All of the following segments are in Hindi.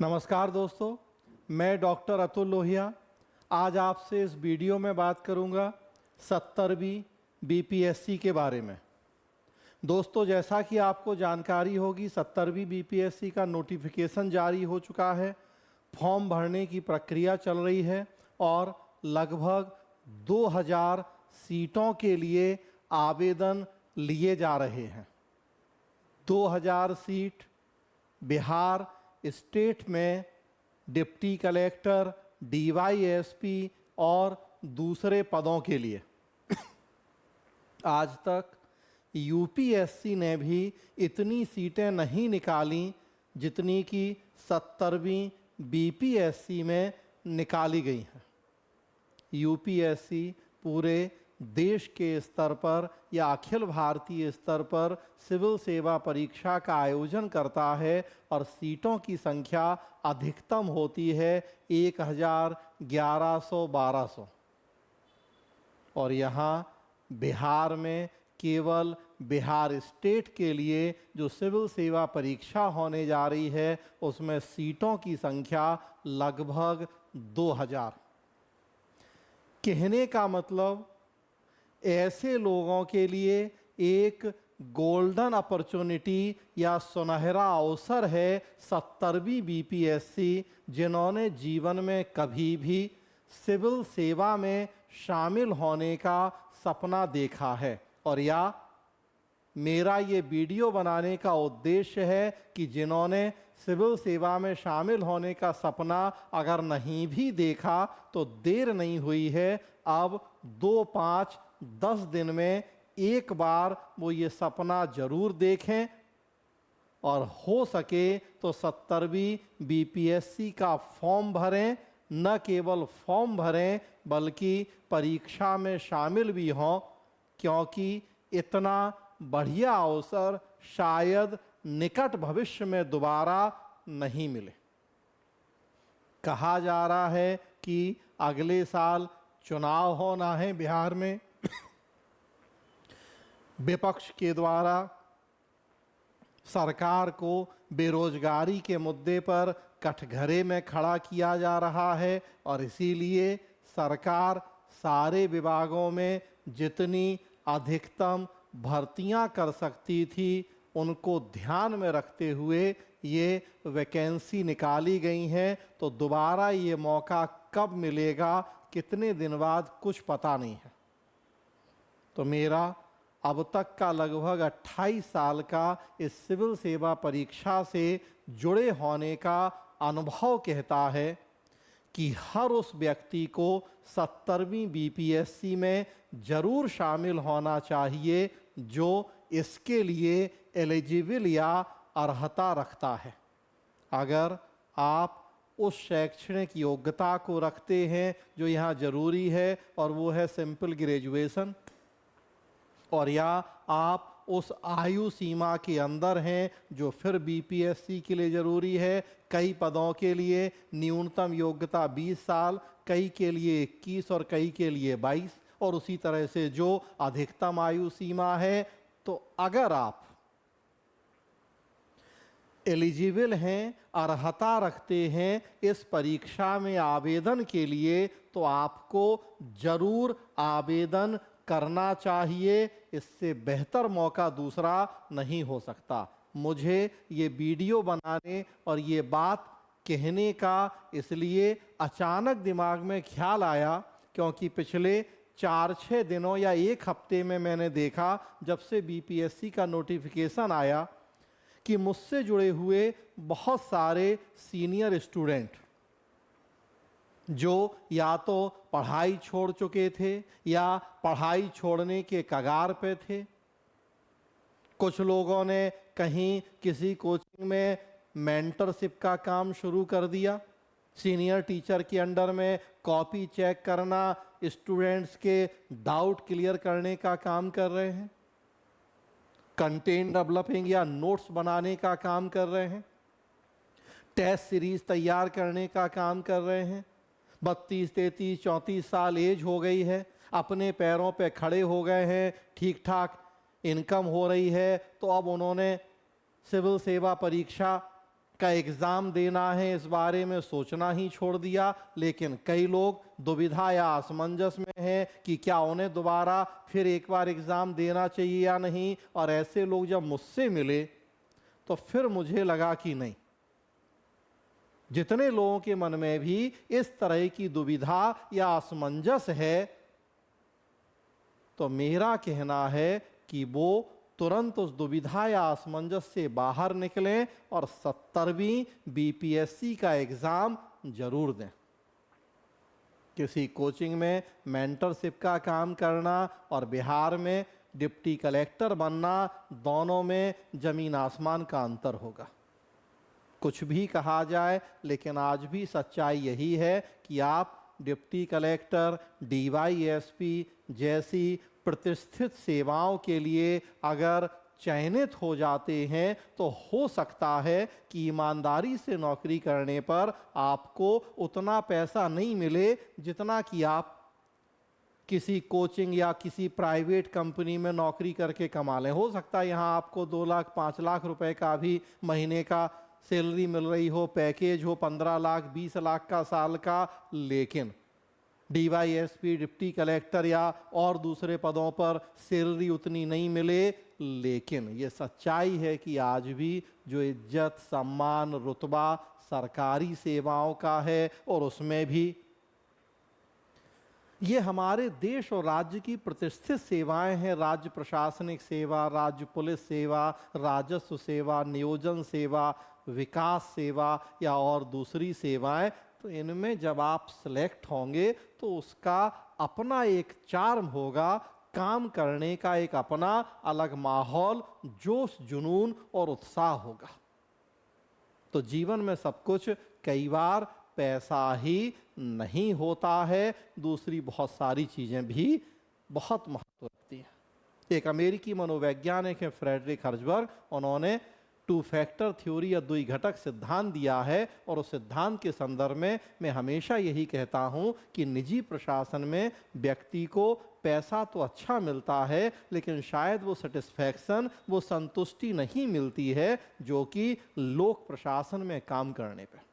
नमस्कार दोस्तों, मैं डॉक्टर अतुल लोहिया आज आपसे इस वीडियो में बात करूंगा 70वीं बीपीएससी के बारे में। दोस्तों, जैसा कि आपको जानकारी होगी 70वीं बीपीएससी का नोटिफिकेशन जारी हो चुका है। फॉर्म भरने की प्रक्रिया चल रही है और लगभग 2000 सीटों के लिए आवेदन लिए जा रहे हैं। 2000 सीट बिहार स्टेट में डिप्टी कलेक्टर, डीवाईएसपी और दूसरे पदों के लिए। आज तक यूपीएससी ने भी इतनी सीटें नहीं निकाली जितनी कि 70वीं बीपीएससी में निकाली गई हैं। यूपीएससी पूरे देश के स्तर पर या अखिल भारतीय स्तर पर सिविल सेवा परीक्षा का आयोजन करता है और सीटों की संख्या अधिकतम होती है 1100-1200। और यहाँ बिहार में केवल बिहार स्टेट के लिए जो सिविल सेवा परीक्षा होने जा रही है उसमें सीटों की संख्या लगभग 2000। कहने का मतलब ऐसे लोगों के लिए एक गोल्डन अपॉर्चुनिटी या सुनहरा अवसर है 70वीं बीपीएससी, जिन्होंने जीवन में कभी भी सिविल सेवा में शामिल होने का सपना देखा है। और या मेरा ये वीडियो बनाने का उद्देश्य है कि जिन्होंने सिविल सेवा में शामिल होने का सपना अगर नहीं भी देखा तो देर नहीं हुई है। अब 2, 5, 10 दिन में एक बार वो ये सपना जरूर देखें और हो सके तो 70वीं बीपीएससी का फॉर्म भरें। न केवल फॉर्म भरें बल्कि परीक्षा में शामिल भी हों, क्योंकि इतना बढ़िया अवसर शायद निकट भविष्य में दोबारा नहीं मिले। कहा जा रहा है कि अगले साल चुनाव होना है बिहार में। विपक्ष के द्वारा सरकार को बेरोजगारी के मुद्दे पर कटघरे में खड़ा किया जा रहा है और इसीलिए सरकार सारे विभागों में जितनी अधिकतम भर्तियां कर सकती थी उनको ध्यान में रखते हुए ये वैकेंसी निकाली गई हैं। तो दोबारा ये मौका कब मिलेगा, कितने दिन बाद, कुछ पता नहीं है। तो मेरा अब तक का लगभग 28 साल का इस सिविल सेवा परीक्षा से जुड़े होने का अनुभव कहता है कि हर उस व्यक्ति को 70वीं बीपीएससी में जरूर शामिल होना चाहिए जो इसके लिए एलिजिबल या अर्हता रखता है। अगर आप उस शैक्षणिक योग्यता को रखते हैं जो यहाँ जरूरी है और वो है सिंपल ग्रेजुएशन, और या आप उस आयु सीमा के अंदर हैं जो फिर बीपीएससी के लिए ज़रूरी है। कई पदों के लिए न्यूनतम योग्यता 20 साल, कई के लिए 21 और कई के लिए 22, और उसी तरह से जो अधिकतम आयु सीमा है। तो अगर आप एलिजिबल हैं, अर्हता रखते हैं इस परीक्षा में आवेदन के लिए, तो आपको ज़रूर आवेदन करना चाहिए। इससे बेहतर मौका दूसरा नहीं हो सकता। मुझे ये वीडियो बनाने और ये बात कहने का इसलिए अचानक दिमाग में ख्याल आया क्योंकि पिछले 4-6 दिनों या एक हफ्ते में मैंने देखा, जब से बीपीएससी का नोटिफिकेशन आया, कि मुझसे जुड़े हुए बहुत सारे सीनियर स्टूडेंट जो या तो पढ़ाई छोड़ चुके थे या पढ़ाई छोड़ने के कगार पे थे। कुछ लोगों ने कहीं किसी कोचिंग में मेंटरशिप का काम शुरू कर दिया, सीनियर टीचर के अंडर में कॉपी चेक करना, स्टूडेंट्स के डाउट क्लियर करने का काम कर रहे हैं, कंटेंट डेवलपिंग या नोट्स बनाने का काम कर रहे हैं, टेस्ट सीरीज तैयार करने का काम कर रहे हैं। 32, 33, 34 साल एज हो गई है, अपने पैरों पे खड़े हो गए हैं, ठीक ठाक इनकम हो रही है, तो अब उन्होंने सिविल सेवा परीक्षा का एग्ज़ाम देना है इस बारे में सोचना ही छोड़ दिया। लेकिन कई लोग दुविधा या असमंजस में हैं कि क्या उन्हें दोबारा फिर एक बार एग्ज़ाम देना चाहिए या नहीं। और ऐसे लोग जब मुझसे मिले तो फिर मुझे लगा कि नहीं, जितने लोगों के मन में भी इस तरह की दुविधा या असमंजस है, तो मेरा कहना है कि वो तुरंत उस दुविधा या असमंजस से बाहर निकलें और 70वीं बीपीएससी का एग्जाम जरूर दें। किसी कोचिंग में मेंटरशिप का काम करना और बिहार में डिप्टी कलेक्टर बनना, दोनों में जमीन आसमान का अंतर होगा। कुछ भी कहा जाए, लेकिन आज भी सच्चाई यही है कि आप डिप्टी कलेक्टर, डीवाईएसपी जैसी प्रतिष्ठित सेवाओं के लिए अगर चयनित हो जाते हैं तो हो सकता है कि ईमानदारी से नौकरी करने पर आपको उतना पैसा नहीं मिले जितना कि आप किसी कोचिंग या किसी प्राइवेट कंपनी में नौकरी करके कमा लें। हो सकता है यहाँ आपको 2 लाख 5 लाख रुपए का भी महीने का सैलरी मिल रही हो, पैकेज हो 15 लाख 20 लाख का साल का, लेकिन डीवाईएसपी, डिप्टी कलेक्टर या और दूसरे पदों पर सैलरी उतनी नहीं मिले। लेकिन ये सच्चाई है कि आज भी जो इज्जत, सम्मान, रुतबा सरकारी सेवाओं का है, और उसमें भी ये हमारे देश और राज्य की प्रतिष्ठित सेवाएं हैं। राज्य प्रशासनिक सेवा, राज्य पुलिस सेवा, राजस्व सेवा, नियोजन सेवा, विकास सेवा या और दूसरी सेवाएं, तो इनमें जब आप सिलेक्ट होंगे तो उसका अपना एक चार्म होगा, काम करने का एक अपना अलग माहौल, जोश, जुनून और उत्साह होगा। तो जीवन में सब कुछ कई बार पैसा ही नहीं होता है, दूसरी बहुत सारी चीजें भी बहुत महत्व रखती हैं। एक अमेरिकी मनोवैज्ञानिक है फ्रेडरिक हर्जबर्ग, उन्होंने 2 फैक्टर थ्योरी या द्वि घटक सिद्धांत दिया है, और उस सिद्धांत के संदर्भ में मैं हमेशा यही कहता हूं कि निजी प्रशासन में व्यक्ति को पैसा तो अच्छा मिलता है, लेकिन शायद वो सेटिस्फैक्शन, वो संतुष्टि नहीं मिलती है जो कि लोक प्रशासन में काम करने पे।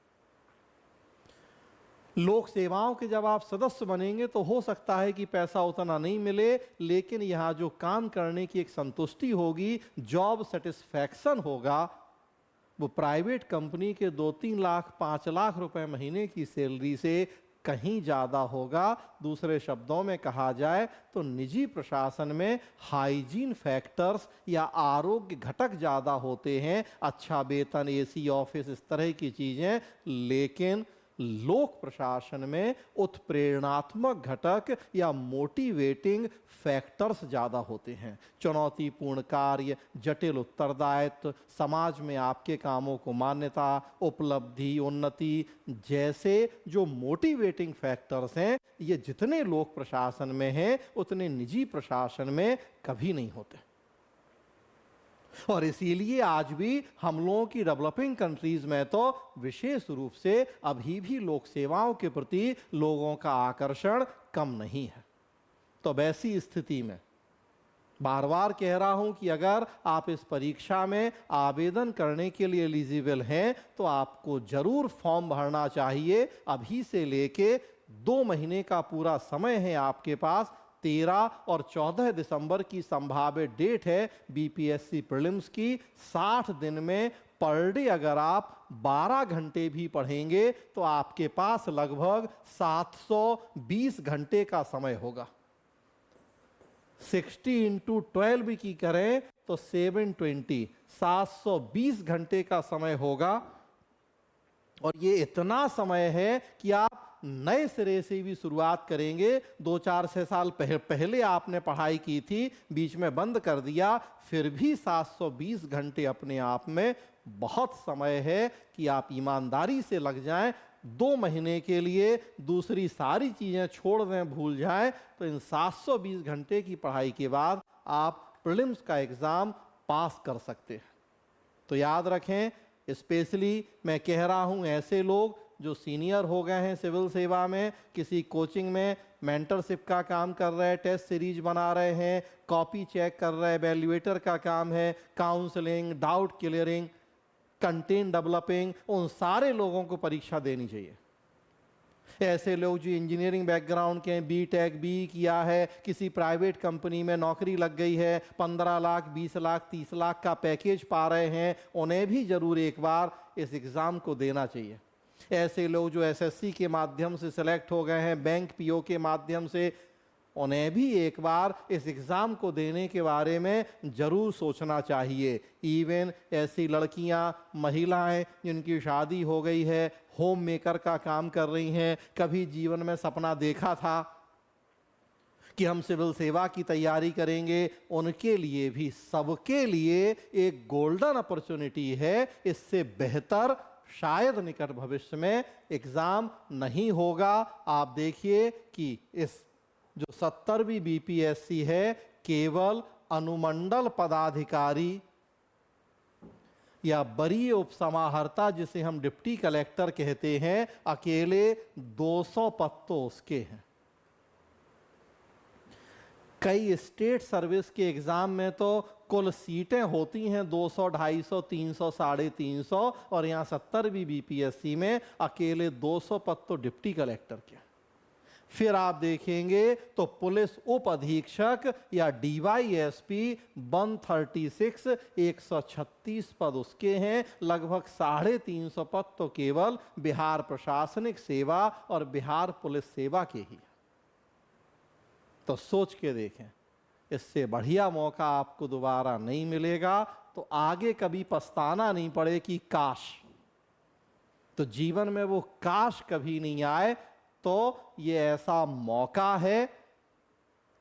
लोक सेवाओं के जब आप सदस्य बनेंगे तो हो सकता है कि पैसा उतना नहीं मिले, लेकिन यहाँ जो काम करने की एक संतुष्टि होगी, जॉब सेटिस्फैक्शन होगा, वो प्राइवेट कंपनी के 2-3 लाख 5 लाख रुपए महीने की सैलरी से कहीं ज़्यादा होगा। दूसरे शब्दों में कहा जाए तो निजी प्रशासन में हाइजीन फैक्टर्स या आरोग्य घटक ज़्यादा होते हैं, अच्छा वेतन, एसी ऑफिस, इस तरह की चीज़ें, लेकिन लोक प्रशासन में उत्प्रेरणात्मक घटक या मोटिवेटिंग फैक्टर्स ज़्यादा होते हैं। चुनौतीपूर्ण कार्य, जटिल उत्तरदायित्व, समाज में आपके कामों को मान्यता, उपलब्धि, उन्नति जैसे जो मोटिवेटिंग फैक्टर्स हैं, ये जितने लोक प्रशासन में हैं उतने निजी प्रशासन में कभी नहीं होते। और इसीलिए आज भी हम लोगों की डेवलपिंग कंट्रीज में तो विशेष रूप से अभी भी लोक सेवाओं के प्रति लोगों का आकर्षण कम नहीं है। तो वैसी स्थिति में बार बार कह रहा हूं कि अगर आप इस परीक्षा में आवेदन करने के लिए एलिजिबल हैं तो आपको जरूर फॉर्म भरना चाहिए। अभी से लेके 2 महीने का पूरा समय है आपके पास। 13 और 14 दिसंबर की संभावित डेट है बीपीएससी प्रीलिम्स की। 60 दिन में पर डे अगर आप 12 घंटे भी पढ़ेंगे तो आपके पास लगभग 720 घंटे का समय होगा। 60 × 12 की करें तो 720, 720 घंटे का समय होगा। और ये इतना समय है कि आप नए सिरे से भी शुरुआत करेंगे। 2-4-6 साल पहले आपने पढ़ाई की थी, बीच में बंद कर दिया, फिर भी 720 घंटे अपने आप में बहुत समय है कि आप ईमानदारी से लग जाएं। 2 महीने के लिए दूसरी सारी चीजें छोड़ दें, भूल जाएं, तो इन 720 घंटे की पढ़ाई के बाद आप प्रीलिम्स का एग्जाम पास कर सकते हैं। तो याद रखें, स्पेशली मैं कह रहा हूं ऐसे लोग जो सीनियर हो गए हैं सिविल सेवा में, किसी कोचिंग में मेंटरशिप का काम कर रहे हैं, टेस्ट सीरीज बना रहे हैं, कॉपी चेक कर रहे हैं, एवेल्युएटर का काम है, counselling, doubt clearing, content developing, उन सारे लोगों को परीक्षा देनी चाहिए। ऐसे लोग जो इंजीनियरिंग बैकग्राउंड के हैं, बीटेक बी किया है, किसी प्राइवेट कंपनी में नौकरी लग गई है, 15 लाख 20 लाख 30 लाख का पैकेज पा रहे हैं, उन्हें भी जरूर एक बार इस एग्ज़ाम को देना चाहिए। ऐसे लोग जो एसएससी के माध्यम से सिलेक्ट हो गए हैं, बैंक पीओ के माध्यम से, उन्हें भी एक बार इस एग्ज़ाम को देने के बारे में ज़रूर सोचना चाहिए। इवन ऐसी लड़कियां, महिलाएं जिनकी शादी हो गई है, होम मेकर का काम कर रही हैं, कभी जीवन में सपना देखा था कि हम सिविल सेवा की तैयारी करेंगे, उनके लिए भी, सबके लिए एक गोल्डन अपॉर्चुनिटी है। इससे बेहतर शायद निकट भविष्य में एग्ज़ाम नहीं होगा। आप देखिए कि इस जो 70वीं बीपीएससी है, केवल अनुमंडल पदाधिकारी या वरीय उपसमाहर्ता, जिसे हम डिप्टी कलेक्टर कहते हैं, अकेले 200 पद तो उसके हैं। कई स्टेट सर्विस के एग्जाम में तो कुल सीटें होती हैं 200, 250, 300, 350, और यहाँ 70वीं बीपीएससी में अकेले 200 पद तो डिप्टी कलेक्टर के। फिर आप देखेंगे तो पुलिस उप अधीक्षक या डीवाईएसपी 136, 136 पद उसके हैं। लगभग 350 पद तो केवल बिहार प्रशासनिक सेवा और बिहार पुलिस सेवा के ही। तो सोच के देखें, इससे बढ़िया मौका आपको दोबारा नहीं मिलेगा, तो आगे कभी पछताना नहीं पड़े कि काश। तो जीवन में वो काश कभी नहीं आए। तो ये ऐसा मौका है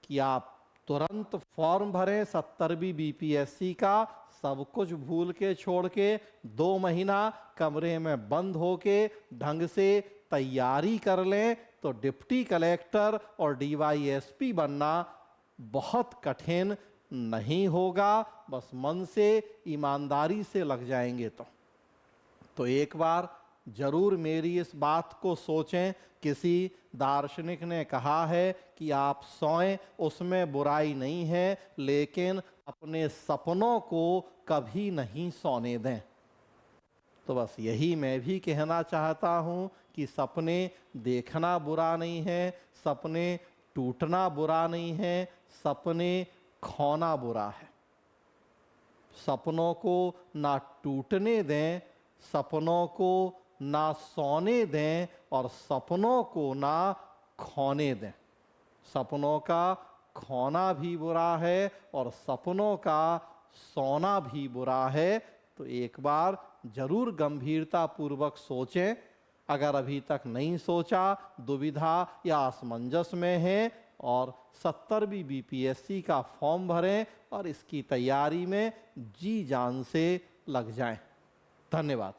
कि आप तुरंत फॉर्म भरें 70वीं बीपीएससी का, सब कुछ भूल के छोड़ के 2 महीना कमरे में बंद होके ढंग से तैयारी कर लें, तो डिप्टी कलेक्टर और डीवाईएसपी बनना बहुत कठिन नहीं होगा। बस मन से, ईमानदारी से लग जाएंगे तो एक बार जरूर मेरी इस बात को सोचें। किसी दार्शनिक ने कहा है कि आप सोएं, उसमें बुराई नहीं है, लेकिन अपने सपनों को कभी नहीं सोने दें। तो बस यही मैं भी कहना चाहता हूँ कि सपने देखना बुरा नहीं है, सपने टूटना बुरा नहीं है, सपने खोना बुरा है। सपनों को ना टूटने दें, सपनों को ना सोने दें, और सपनों को ना खोने दें। सपनों का खोना भी बुरा है और सपनों का सोना भी बुरा है। तो एक बार जरूर गंभीरता पूर्वक सोचें। अगर अभी तक नहीं सोचा, दुविधा या असमंजस में हैं, और 70वीं बीपीएससी का फॉर्म भरें और इसकी तैयारी में जी जान से लग जाएं। धन्यवाद।